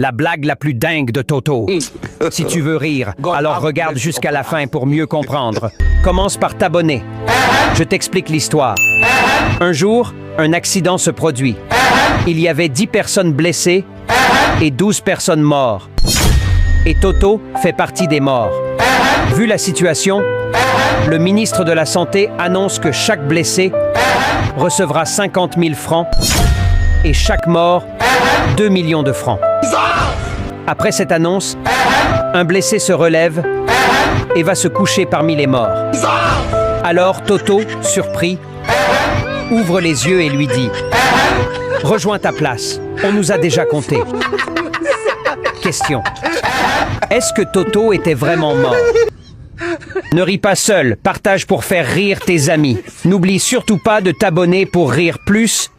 La blague la plus dingue de Toto. Si tu veux rire, alors regarde jusqu'à la fin pour mieux comprendre. Commence par t'abonner. Je t'explique l'histoire. Un jour, un accident se produit. Il y avait 10 personnes blessées et 12 personnes mortes. Et Toto fait partie des morts. Vu la situation, le ministre de la Santé annonce que chaque blessé recevra 50 000 francs et chaque mort 2 millions de francs. Après cette annonce, un blessé se relève et va se coucher parmi les morts. Alors Toto, surpris, ouvre les yeux et lui dit « Rejoins ta place, on nous a déjà compté. » Question. Est-ce que Toto était vraiment mort? Ne ris pas seul, partage pour faire rire tes amis. N'oublie surtout pas de t'abonner pour rire plus.